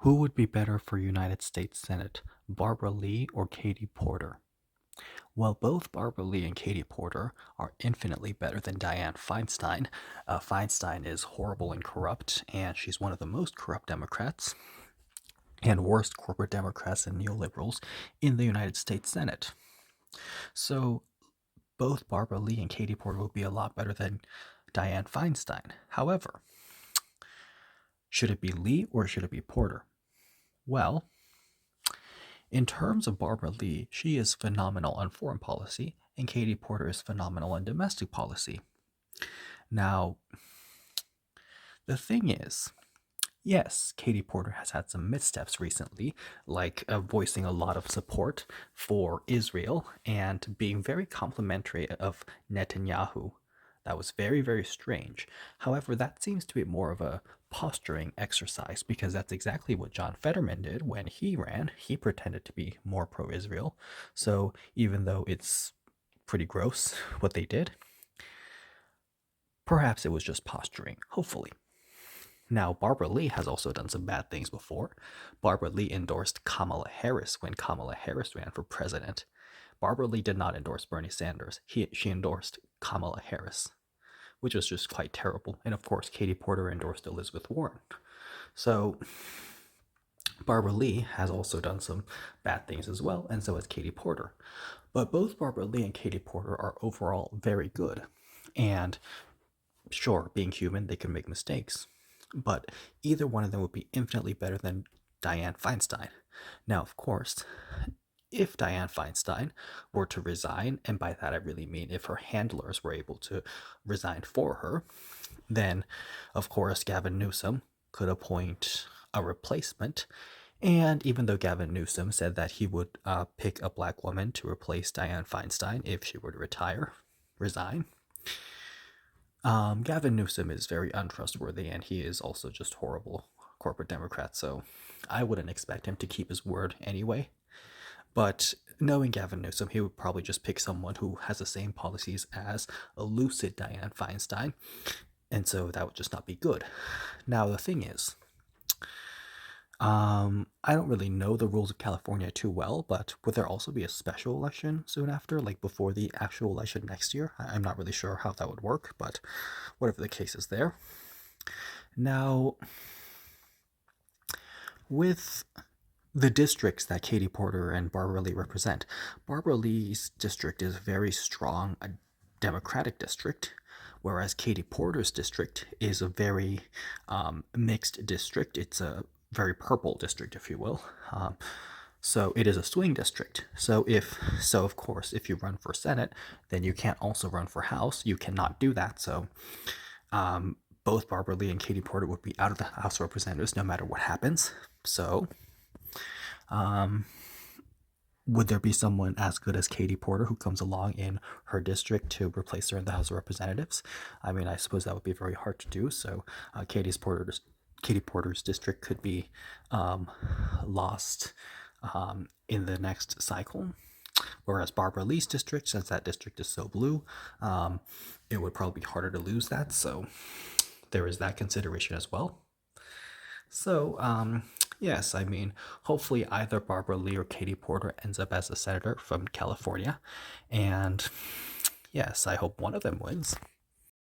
Who would be better for United States Senate, Barbara Lee or Katie Porter? Well, both Barbara Lee and Katie Porter are infinitely better than Dianne Feinstein. Feinstein is horrible and corrupt, and she's one of the most corrupt Democrats and worst corporate Democrats and neoliberals in the United States Senate. So, both Barbara Lee and Katie Porter would be a lot better than Dianne Feinstein. However, should it be Lee or should it be Porter? Well, in terms of Barbara Lee, she is phenomenal on foreign policy, and Katie Porter is phenomenal on domestic policy. Now, the thing is, yes, Katie Porter has had some missteps recently, like voicing a lot of support for Israel and being very complimentary of Netanyahu. That was very, very strange. However, that seems to be more of a posturing exercise because that's exactly what John Fetterman did when he ran. He pretended to be more pro Israel. So even though it's pretty gross what they did, perhaps it was just posturing, hopefully. Now, Barbara Lee has also done some bad things before. Barbara Lee endorsed Kamala Harris when Kamala Harris ran for president. Barbara Lee did not endorse Bernie Sanders. She endorsed Kamala Harris, which was just quite terrible. And of course, Katie Porter endorsed Elizabeth Warren. So, Barbara Lee has also done some bad things as well, and so has Katie Porter. But both Barbara Lee and Katie Porter are overall very good. And sure, being human, they can make mistakes. But either one of them would be infinitely better than Dianne Feinstein. Now, of course, if Dianne Feinstein were to resign, and by that I really mean if her handlers were able to resign for her, then of course Gavin Newsom could appoint a replacement. And even though Gavin Newsom said that he would pick a black woman to replace Dianne Feinstein if she were to resign, Gavin Newsom is very untrustworthy and he is also just horrible corporate Democrat, so I wouldn't expect him to keep his word anyway. But knowing Gavin Newsom, he would probably just pick someone who has the same policies as a lucid Dianne Feinstein, and so that would just not be good. Now, the thing is, I don't really know the rules of California too well, but would there also be a special election soon after, like before the actual election next year? I'm not really sure how that would work, but whatever the case is there. Now, with the districts that Katie Porter and Barbara Lee represent, Barbara Lee's district is very strong, a Democratic district, whereas Katie Porter's district is a very mixed district. It's a very purple district, if you will. So it is a swing district. So of course, if you run for Senate, then you can't also run for House. You cannot do that. So both Barbara Lee and Katie Porter would be out of the House of Representatives no matter what happens. So would there be someone as good as Katie Porter who comes along in her district to replace her in the House of Representatives? I mean, I suppose that would be very hard to do. So Katie Porter's district could be lost in the next cycle. Whereas Barbara Lee's district, since that district is so blue, it would probably be harder to lose that. So there is that consideration as well. So, yes, I mean, hopefully either Barbara Lee or Katie Porter ends up as a senator from California. And yes, I hope one of them wins.